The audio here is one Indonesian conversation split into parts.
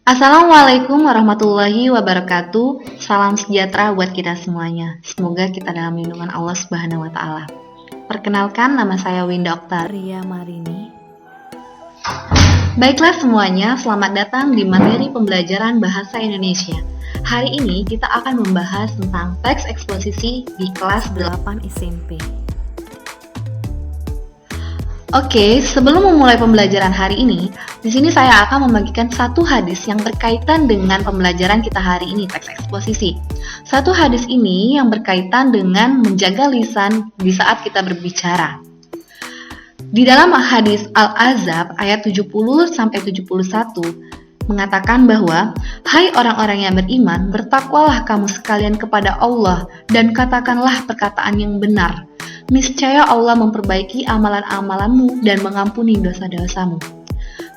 Assalamualaikum warahmatullahi wabarakatuh. Salam sejahtera buat kita semuanya. Semoga kita dalam lindungan Allah Subhanahu wa taala. Perkenalkan, nama saya Winda Oktaria Marini. Baiklah semuanya, selamat datang di materi pembelajaran bahasa Indonesia. Hari ini kita akan membahas tentang teks eksposisi di kelas 8 SMP. Oke, sebelum memulai pembelajaran hari ini, di sini saya akan membagikan satu hadis yang berkaitan dengan pembelajaran kita hari ini, teks eksposisi. Satu hadis ini yang berkaitan dengan menjaga lisan di saat kita berbicara. Di dalam hadis Al-Ahzab ayat 70-71 mengatakan bahwa, "Hai orang-orang yang beriman, bertakwalah kamu sekalian kepada Allah dan katakanlah perkataan yang benar. Niscaya Allah memperbaiki amalan-amalanmu dan mengampuni dosa-dosamu.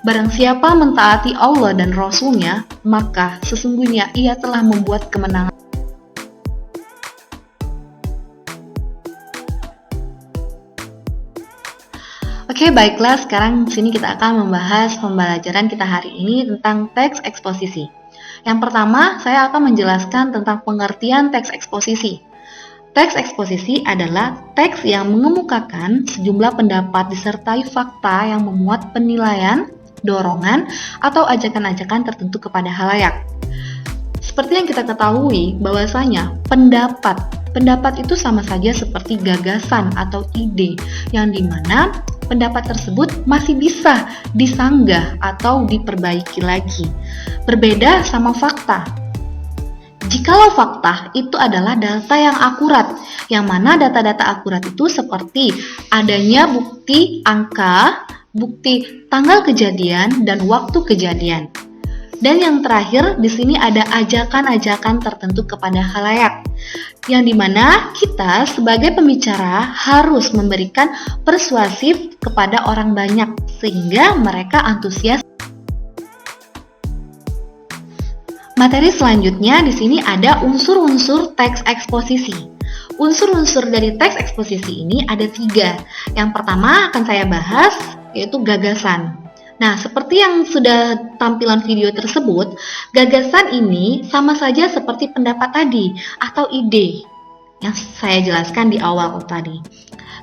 Barang siapa mentaati Allah dan Rasul-Nya, maka sesungguhnya ia telah membuat kemenangan." Oke, baiklah, sekarang di sini kita akan membahas pembelajaran kita hari ini tentang teks eksposisi. Yang pertama, saya akan menjelaskan tentang pengertian teks eksposisi. Teks eksposisi adalah teks yang mengemukakan sejumlah pendapat disertai fakta yang memuat penilaian, dorongan, atau ajakan-ajakan tertentu kepada halayak. Seperti yang kita ketahui bahwasanya pendapat itu sama saja seperti gagasan atau ide, yang dimana pendapat tersebut masih bisa disanggah atau diperbaiki lagi. Berbeda sama fakta. Jikalau fakta itu adalah data yang akurat, yang mana data-data akurat itu seperti adanya bukti angka, bukti tanggal kejadian, dan waktu kejadian. Dan yang terakhir, di sini ada ajakan-ajakan tertentu kepada khalayak, yang dimana kita sebagai pembicara harus memberikan persuasif kepada orang banyak, sehingga mereka antusias. Materi selanjutnya di sini ada unsur-unsur teks eksposisi. Unsur-unsur dari teks eksposisi ini ada 3. Yang pertama akan saya bahas yaitu gagasan. Nah, seperti yang sudah tampilan video tersebut, gagasan ini sama saja seperti pendapat tadi atau ide yang saya jelaskan di awal tadi.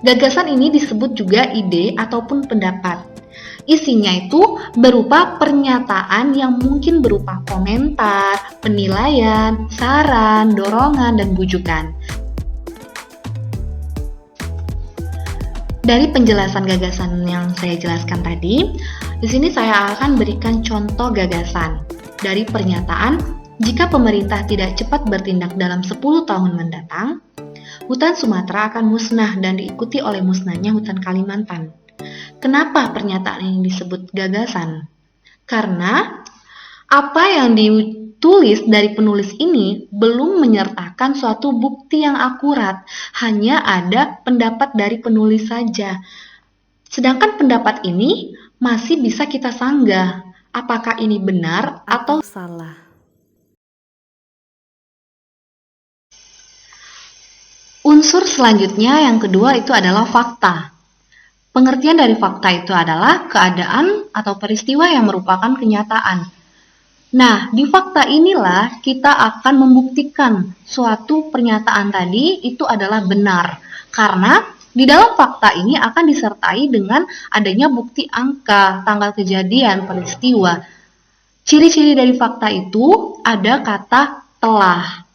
Gagasan ini disebut juga ide ataupun pendapat. Isinya itu berupa pernyataan yang mungkin berupa komentar, penilaian, saran, dorongan, dan bujukan. Dari penjelasan gagasan yang saya jelaskan tadi, di sini saya akan berikan contoh gagasan. Dari pernyataan, jika pemerintah tidak cepat bertindak dalam 10 tahun mendatang, hutan Sumatera akan musnah dan diikuti oleh musnahnya hutan Kalimantan. Kenapa pernyataan ini disebut gagasan? Karena apa yang ditulis dari penulis ini belum menyertakan suatu bukti yang akurat, hanya ada pendapat dari penulis saja. Sedangkan pendapat ini masih bisa kita sanggah, apakah ini benar atau salah. Unsur selanjutnya yang kedua itu adalah fakta. Pengertian dari fakta itu adalah keadaan atau peristiwa yang merupakan kenyataan. Nah, di fakta inilah kita akan membuktikan suatu pernyataan tadi itu adalah benar. Karena di dalam fakta ini akan disertai dengan adanya bukti angka, tanggal kejadian, peristiwa. Ciri-ciri dari fakta itu ada kata telah.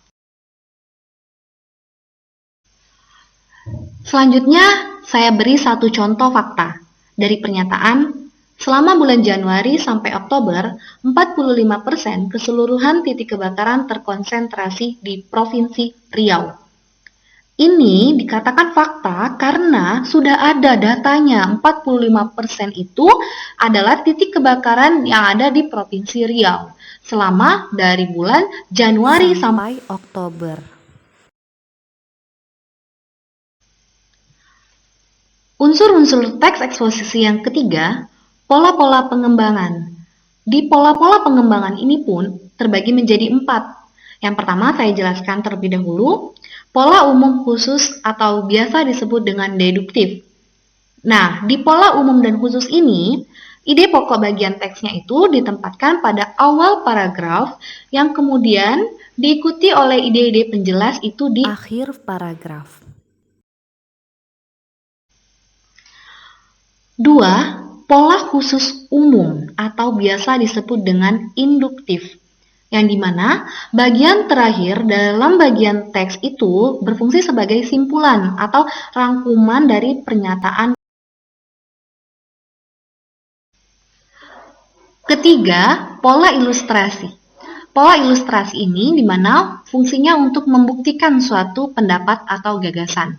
Selanjutnya, saya beri satu contoh fakta dari pernyataan, selama bulan Januari sampai Oktober, 45% keseluruhan titik kebakaran terkonsentrasi di Provinsi Riau. Ini dikatakan fakta karena sudah ada datanya, 45% itu adalah titik kebakaran yang ada di Provinsi Riau selama dari bulan Januari sampai Oktober. Unsur-unsur teks eksposisi yang ketiga, pola-pola pengembangan. Di pola-pola pengembangan ini pun terbagi menjadi 4. Yang pertama saya jelaskan terlebih dahulu, pola umum khusus atau biasa disebut dengan deduktif. Nah, di pola umum dan khusus ini, Ide pokok bagian teksnya itu ditempatkan pada awal paragraf yang kemudian diikuti oleh ide-ide penjelas itu di akhir paragraf. 2. Pola khusus umum atau biasa disebut dengan induktif, yang dimana bagian terakhir dalam bagian teks itu berfungsi sebagai simpulan atau rangkuman dari pernyataan. Ketiga, pola ilustrasi. Pola ilustrasi ini dimana fungsinya untuk membuktikan suatu pendapat atau gagasan.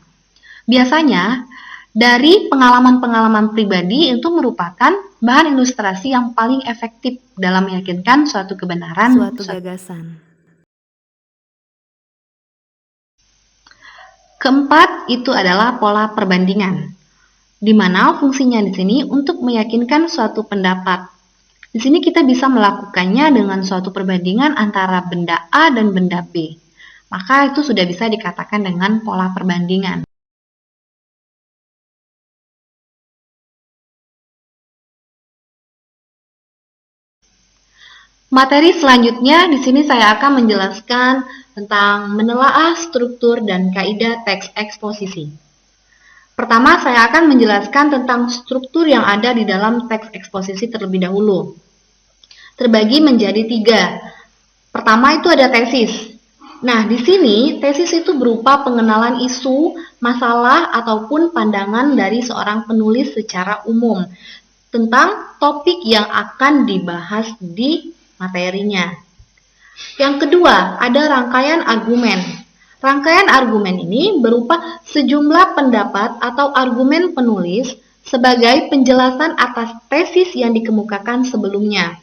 Biasanya, dari pengalaman-pengalaman pribadi itu merupakan bahan ilustrasi yang paling efektif dalam meyakinkan suatu kebenaran. Suatu gagasan. Keempat, itu adalah pola perbandingan, di mana fungsinya di sini untuk meyakinkan suatu pendapat. Di sini kita bisa melakukannya dengan suatu perbandingan antara benda A dan benda B. Maka itu sudah bisa dikatakan dengan pola perbandingan. Materi selanjutnya di sini saya akan menjelaskan tentang menelaah struktur dan kaidah teks eksposisi. Pertama, saya akan menjelaskan tentang struktur yang ada di dalam teks eksposisi terlebih dahulu. Terbagi menjadi 3. Pertama itu ada tesis. Nah, di sini tesis itu berupa pengenalan isu, masalah, ataupun pandangan dari seorang penulis secara umum tentang topik yang akan dibahas di materinya. Yang kedua, ada rangkaian argumen. Rangkaian argumen ini berupa sejumlah pendapat atau argumen penulis sebagai penjelasan atas tesis yang dikemukakan sebelumnya.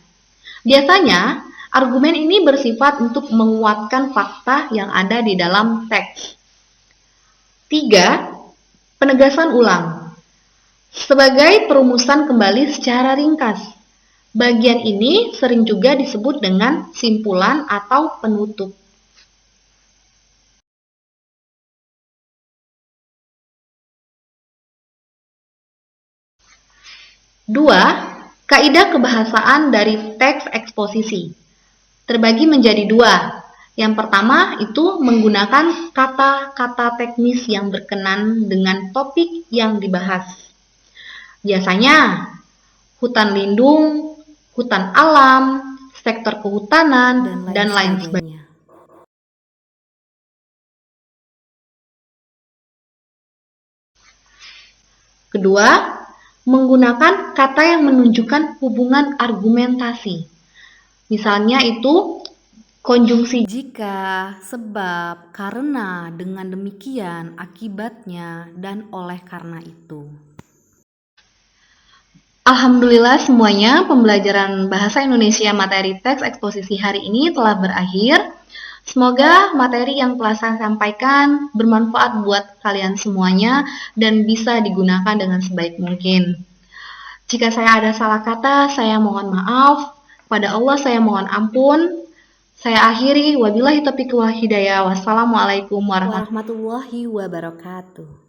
Biasanya, argumen ini bersifat untuk menguatkan fakta yang ada di dalam teks. 3. Penegasan ulang. Sebagai perumusan kembali secara ringkas. Bagian ini sering juga disebut dengan simpulan atau penutup. 2. Kaidah kebahasaan dari teks eksposisi terbagi menjadi 2. Yang pertama itu menggunakan kata-kata teknis yang berkenan dengan topik yang dibahas. Biasanya hutan lindung, hutan alam, sektor kehutanan, dan lain sebagainya. Kedua, menggunakan kata yang menunjukkan hubungan argumentasi. Misalnya itu konjungsi jika, sebab, karena, dengan demikian, akibatnya, dan oleh karena itu. Alhamdulillah semuanya pembelajaran Bahasa Indonesia materi teks eksposisi hari ini telah berakhir. Semoga materi yang telah saya sampaikan bermanfaat buat kalian semuanya dan bisa digunakan dengan sebaik mungkin. Jika saya ada salah kata, saya mohon maaf. Kepada Allah saya mohon ampun. Saya akhiri, wabillahi taufiq wal hidayah. Wassalamualaikum warahmatullahi wabarakatuh.